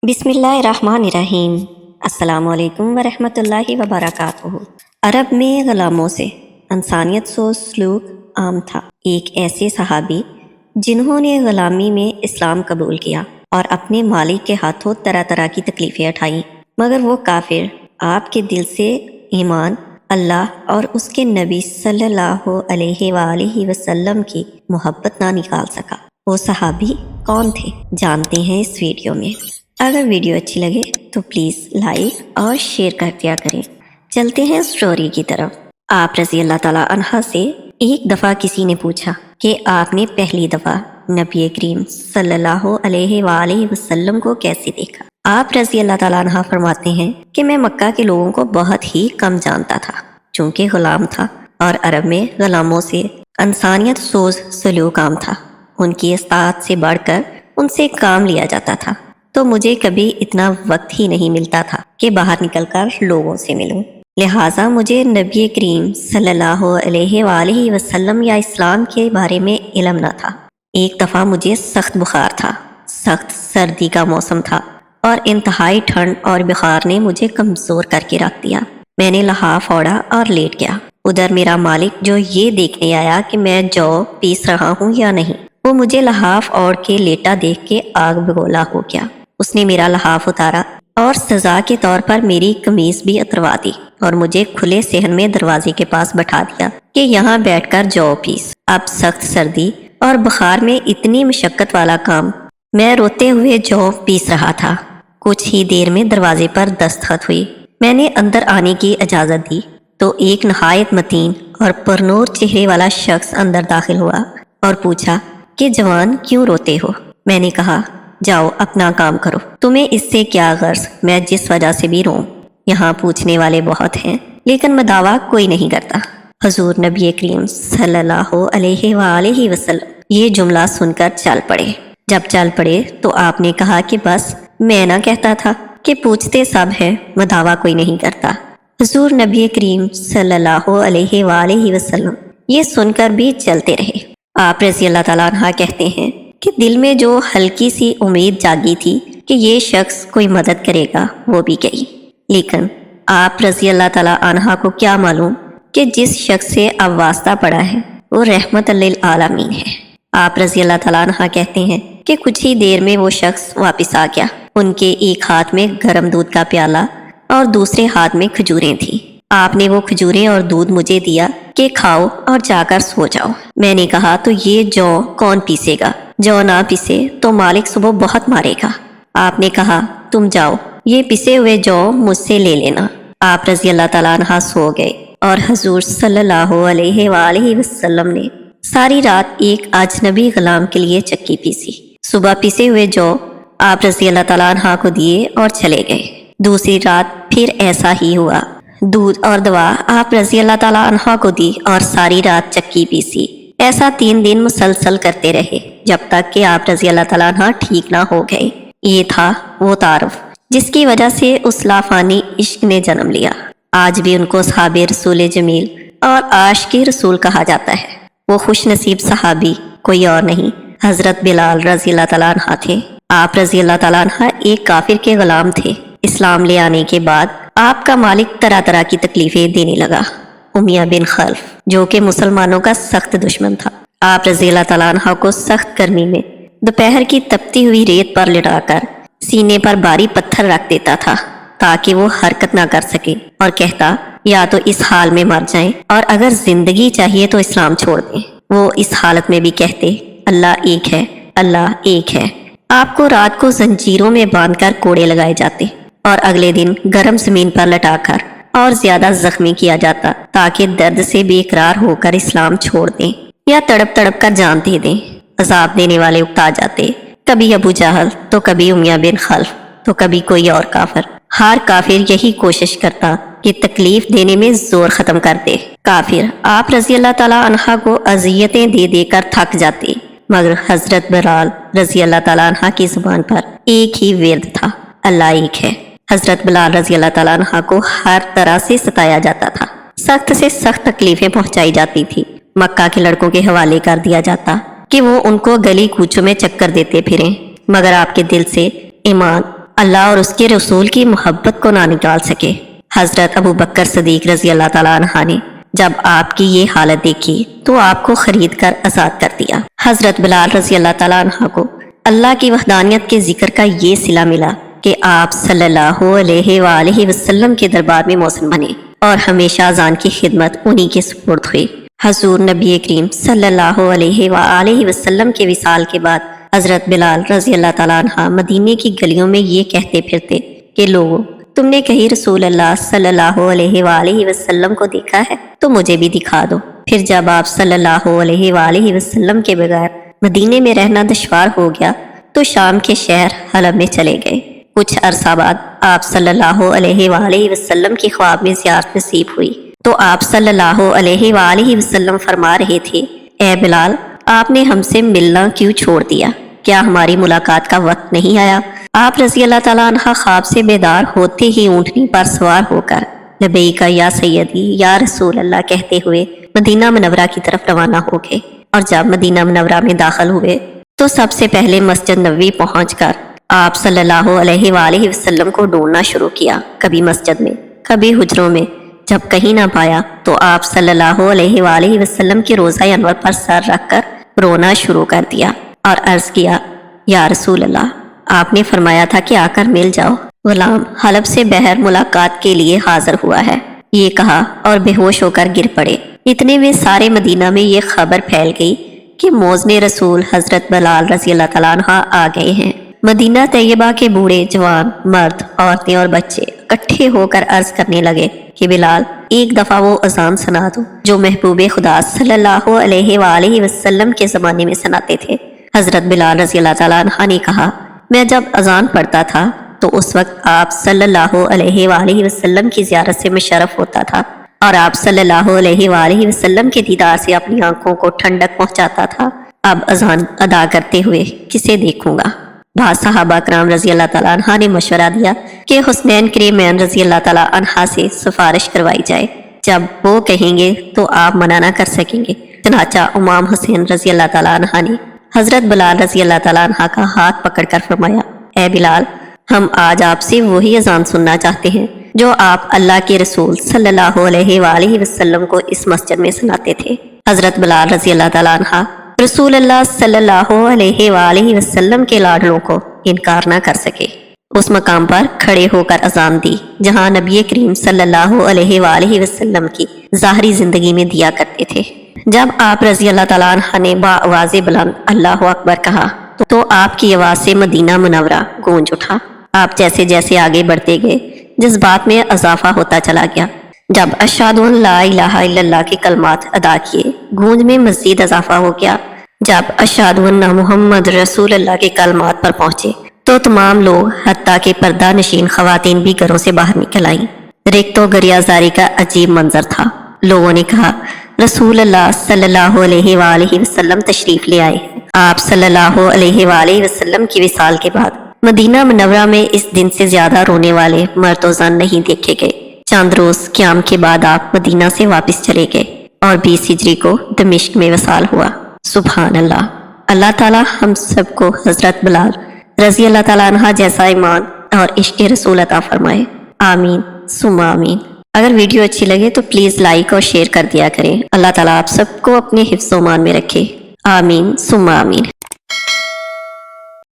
बिस्मिल्लाहिर्रहमानिर्रहीम। अस्सलामुअलैकुम वरहमतुल्लाहि वबरकातुहू। अरब में ग़ुलामों से इंसानियत सोच सलूक आम था। एक ऐसे सहाबी जिन्होंने ग़ुलामी में इस्लाम कबूल किया और अपने मालिक के हाथों तरह तरह की तकलीफ़ें उठाई, मगर वो काफिर आपके दिल से ईमान अल्लाह और उसके नबी सल्लल्लाहु अलैहि वसल्लम की मोहब्बत ना निकाल सका। वो सहाबी कौन थे, जानते हैं इस वीडियो में। अगर वीडियो अच्छी लगे तो प्लीज़ लाइक और शेयर कर दिया करें। चलते हैं स्टोरी की तरफ। आप रज़ी अल्लाह ताला अन्हा से एक दफ़ा किसी ने पूछा कि आपने पहली दफ़ा नबी करीम सल्लल्लाहु अलैहि वसल्लम को कैसे देखा। आप रज़ी अल्लाह ताला अन्हा फरमाते हैं कि मैं मक्का के लोगों को बहुत ही कम जानता था, चूँकि ग़ुलाम था और अरब में ग़ुलामों से इंसानियत सोच सलूक आम था। उनकी इस्ताअत से बढ़कर उनसे काम लिया जाता था, तो मुझे कभी इतना वक्त ही नहीं मिलता था कि बाहर निकलकर लोगों से मिलूं। लिहाजा मुझे नबी करीम सल्लल्लाहु अलैहि वसल्लम या इस्लाम के बारे में इल्म न था। एक दफ़ा मुझे सख्त बुखार था, सख्त सर्दी का मौसम था और इंतहाई ठंड और बुखार ने मुझे कमज़ोर करके रख दिया। मैंने लहाफ ओढ़ा और लेट गया। उधर मेरा मालिक, जो ये देखने आया कि मैं जौ पीस रहा हूँ या नहीं, वो मुझे लहाफ ओढ़ के लेटा देख के आग बगोला हो गया। उसने मेरा लहाफ उतारा और सजा के तौर पर मेरी कमीज भी उतरवा दी और मुझे खुले सेहन में दरवाजे के पास बैठा दिया कि यहाँ बैठकर जौ पीस। अब सख्त सर्दी और बुखार में इतनी मशक्कत वाला काम। मैं रोते हुए जौ पीस रहा था। कुछ ही देर में दरवाजे पर दस्तखत हुई। मैंने अंदर आने की इजाज़त दी तो एक नहायत मतीन और परनूर चेहरे वाला शख्स अंदर दाखिल हुआ और पूछा कि जवान, क्यों रोते हो। मैंने कहा, जाओ अपना काम करो, तुम्हें इससे क्या गर्ज, मैं जिस वजह से भी रोऊं। यहाँ पूछने वाले बहुत हैं, लेकिन मदावा कोई नहीं करता। हजूर नबी करीम सल्लल्लाहु अलैहि वसल्लम ये जुमला सुनकर चल पड़े। जब चल पड़े तो आपने कहा कि बस मैं ना कहता था कि पूछते सब हैं, मदावा कोई नहीं करता। हजूर नबी करीम सल्लल्लाहु अलैहि वसल्लम ये सुनकर भी चलते रहे। आप रज़ी अल्लाह ताला अन्हा कहते हैं कि दिल में जो हल्की सी उम्मीद जागी थी कि ये शख्स कोई मदद करेगा, वो भी गई। लेकिन आप रज़ी अल्लाह ताला अन्हा को क्या मालूम कि जिस शख्स से अब वास्ता पड़ा है वो रहमत लिल आलमीन है। आप रज़ी अल्लाह ताला अन्हा कहते हैं कि कुछ ही देर में वो शख्स वापस आ गया। उनके एक हाथ में गर्म दूध का प्याला और दूसरे हाथ में खजूरें थी। आपने वो खजूरें और दूध मुझे दिया कि खाओ और जाकर सो जाओ। मैंने कहा, तो ये जौ कौन पीसेगा? जौ ना पीसे तो मालिक सुबह बहुत मारेगा। आपने कहा, तुम जाओ, ये पिसे हुए जौ मुझसे ले लेना। आप रज़ी अल्लाह ताला अन्हा सो गए और हजूर सल्लल्लाहु अलैहि वसल्लम ने सारी रात एक अजनबी गुलाम के लिए चक्की पीसी। सुबह पिसे हुए जौ आप रज़ी अल्लाह ताला अन्हा को दिए और चले गए। दूसरी रात फिर ऐसा ही हुआ। दूध और दवा आप रज़ी अल्लाह ताला अन्हा को दी और सारी रात चक्की पीसी। ऐसा 3 दिन मुसलसल करते रहे जब तक कि आप रज़ी अल्लाह ताला अन्हा ठीक ना हो गए। ये था वो तारुफ जिसकी वजह से उस लाफानी इश्क ने जन्म लिया। आज भी उनको सहाबे रसूल जमील और आशिक़े रसूल कहा जाता है। वो खुश नसीब सहाबी कोई और नहीं, हज़रत बिलाल रज़ी अल्लाह ताला अन्हा थे। आप रज़ी अल्लाह ताला अन्हा एक काफिर के गुलाम थे। इस्लाम ले आने के बाद आपका मालिक तरह तरह की तकलीफें देने लगा। उमिया बिन खल्फ, जो कि मुसलमानों का सख्त दुश्मन था, आप रज़ी अल्लाह ताला अन्हा को सख्त गर्मी में दोपहर की तपती हुई रेत पर लिटाकर सीने पर भारी पत्थर रख देता था ताकि वो हरकत ना कर सके और कहता, या तो इस हाल में मर जाएं और अगर जिंदगी चाहिए तो इस्लाम छोड़ दें। वो इस हालत में भी कहते, अल्लाह एक है, अल्लाह एक है। आपको रात को जंजीरों में बांधकर कोड़े लगाए जाते और अगले दिन गर्म जमीन पर लटाकर और ज्यादा जख्मी किया जाता ताकि दर्द से बेकरार होकर इस्लाम छोड़ दें या तड़प तड़प कर जान दे दें। अजाब देने वाले उकता जाते, कभी अबू जहल तो कभी उमिया बिन खल्फ तो कभी कोई और काफिर। हर काफिर यही कोशिश करता कि तकलीफ देने में जोर खत्म कर दे। काफिर आप रज़ी अल्लाह ताला अन्हा को अजियतें दे देकर थक जाते, मगर हजरत बिलाल रज़ी अल्लाह ताला अन्हा की जुबान पर एक ही विर्द था, अल्लाह एक है। हजरत बिलाल रज़ी अल्लाह ताला अन्हा को हर तरह से सताया जाता था, सख्त से सख्त तकलीफें पहुंचाई जाती थी। मक्का के लड़कों के हवाले कर दिया जाता कि वो उनको गली कूचों में चक्कर देते फिरें, मगर आपके दिल से ईमान अल्लाह और उसके रसूल की मोहब्बत को ना निकाल सके। हजरत अबू बकर सदीक रजी अल्लाह ताला अन्हा ने जब आपकी ये हालत देखी तो आपको खरीद कर आजाद कर दिया। हजरत बिलाल रजी अल्लाह ताला अन्हा को अल्लाह की वहदानियत के जिक्र का ये सिला मिला कि आप सल्लल्लाहु अलैहि वसल्लम के दरबार में मौज़िन बने और हमेशा अजान की खिदमत उन्हीं के सुपुर्द हुई। हजूर नबी करीम सल्लल्लाहु अलैहि वसल्लम के विसाल के बाद हजरत बिलाल रजी अल्लाह ताला अन्हा मदीने की गलियों में ये कहते फिरते कि लोगों, तुमने कहीं रसूल अल्लाह सल्लल्लाहु अलैहि वसल्लम को देखा है तो मुझे भी दिखा दो। फिर जब आप सल्लल्लाहु अलैहि वसल्लम के बगैर मदीने में रहना दुश्वार हो गया तो शाम के शहर हलब में चले गए। कुछ अरसा बाद आप सल्लल्लाहु अलैहि वसल्लम की ख्वाब में ज़ियारत नसीब हुई तो आप सल्लल्लाहु अलैहि वसल्लम फरमा रहे थे, ए बिलाल, आपने हमसे मिलना क्यों छोड़ दिया? क्या हमारी मुलाकात का वक्त नहीं आया? आप रजी अल्लाह ताला अन्हा ख्वाब से बेदार होते ही ऊँटनी पर सवार होकर लबैका या सैयदी या रसूल अल्लाह कहते हुए मदीना मुनव्वरा की तरफ रवाना हो गए। और जब मदीना मुनव्वरा में दाखिल हुए तो सबसे पहले मस्जिद नबवी पहुंचकर आप सल्लल्लाहु अलैहि वसल्लम को ढूंढना शुरू किया। कभी मस्जिद में, कभी हुजरों में। जब कहीं ना पाया तो आप सल्लल्लाहु अलैहि वसल्लम के रोज़ा अनवर पर सर रखकर रोना शुरू कर दिया और अर्ज किया, या रसूल अल्लाह, आपने फरमाया था कि आकर मिल जाओ। गुलाम हलब से बहर मुलाकात के लिए हाजिर हुआ है, ये कहा और बेहोश होकर गिर पड़े। इतने में सारे मदीना में ये खबर फैल गई कि मौज़ने रसूल हजरत बिलाल रजी अल्लाह ताला अन्हा आ गए हैं। मदीना तैयबा के बूढ़े जवान मर्द औरतें और बच्चे इकट्ठे होकर अर्ज करने लगे कि बिलाल, एक दफ़ा वो अजान सुना दो जो महबूब खुदा सल्लल्लाहु अलैहि वसल्लम के ज़माने में सुनाते थे। हज़रत बिलाल रज़ी अल्लाह ताला अन्हा ने कहा, मैं जब अजान पढ़ता था तो उस वक्त आप सल्लल्लाहु अलैहि वसल्लम की ज़ियारत से मुशर्रफ होता था और आप सल्लल्लाहु अलैहि वसल्लम के दीदार से अपनी आंखों को ठंडक पहुंचाता था। अब अजान अदा करते हुए किसे देखूंगा? बाद सहाबा कराम रजी अल्लाह ताला अन्हा ने मशवरा दिया कि हुस्नैन करीमैन रजी अल्लाह ताला अन्हा से सिफारिश करवाई जाए। जब वो कहेंगे तो आप मना ना कर सकेंगे। चनाचा उमाम हुसैन रजी अल्लाह ताला अन्हा ने हजरत बिलाल रजी अल्लाह ताला अन्हा का हाथ पकड़कर फरमाया, ए बिलाल, हम आज आपसे वही अजान सुनना चाहते हैं जो आप अल्लाह के रसूल सल्लल्लाहु अलैहि वसल्लम को इस मस्जिद में सुनाते थे। हजरत बिलाल रजी अल्लाह ताला अन्हा रसूल अल्लाह सल्लल्लाहु अलैहि वसल्लम के लाडलों को इनकार न कर सके। उस मकाम पर खड़े होकर अजान दी जहां नबी करीम सल्लल्लाहु अलैहि वसल्लम की ज़ाहरी जिंदगी में दिया करते थे। जब आप रजी अल्लाह ताला अन्हा ने बाआवाज़े बुलंद अल्लाहु अकबर कहा तो आपकी आवाज़ से मदीना मुनव्वरा गूंज उठा। आप जैसे जैसे आगे बढ़ते गए जज्बात में इजाफा होता चला गया। जब अशहदु अन ला इलाहा इल्लल्लाह के कलमात अदा किए, गूंज में मज़ीद इजाफा हो गया। जब अशहदु अन्ना मुहम्मद रसूल अल्लाह के कलमात पर पहुंचे तो तमाम लोग हत्ता के पर्दा नशीन खवातीन भी घरों से बाहर निकल आईं। रिक्तो गरियाजारी का अजीब मंजर था। लोगों ने कहा, रसूल अल्लाह सल्लल्लाहु अलैहि वसल्लम तशरीफ ले आए। आप सल्लल्लाहु अलैहि वसल्लम की विसाल के बाद मदीना मुनव्वरा में इस दिन से ज्यादा रोने वाले मर्द व ज़न नहीं देखे गए। चंद रोज क्याम के बाद आप मदीना से वापस चले गए और 20 हिजरी को दमिश्क में वसाल हुआ। सुभान अल्लाह। अल्लाह ताला हम सबको हजरत बिलाल रजी अल्लाह ताला अन्हा जैसा ईमान और इश्क़ रसूल अता फरमाए। आमीन सुम्मा आमीन। अगर वीडियो अच्छी लगे तो प्लीज़ लाइक और शेयर कर दिया करें। अल्लाह ताला आप सबको अपने हिफ्ज़-ओ-मान में रखे। आमीन सुम्मा आमीन।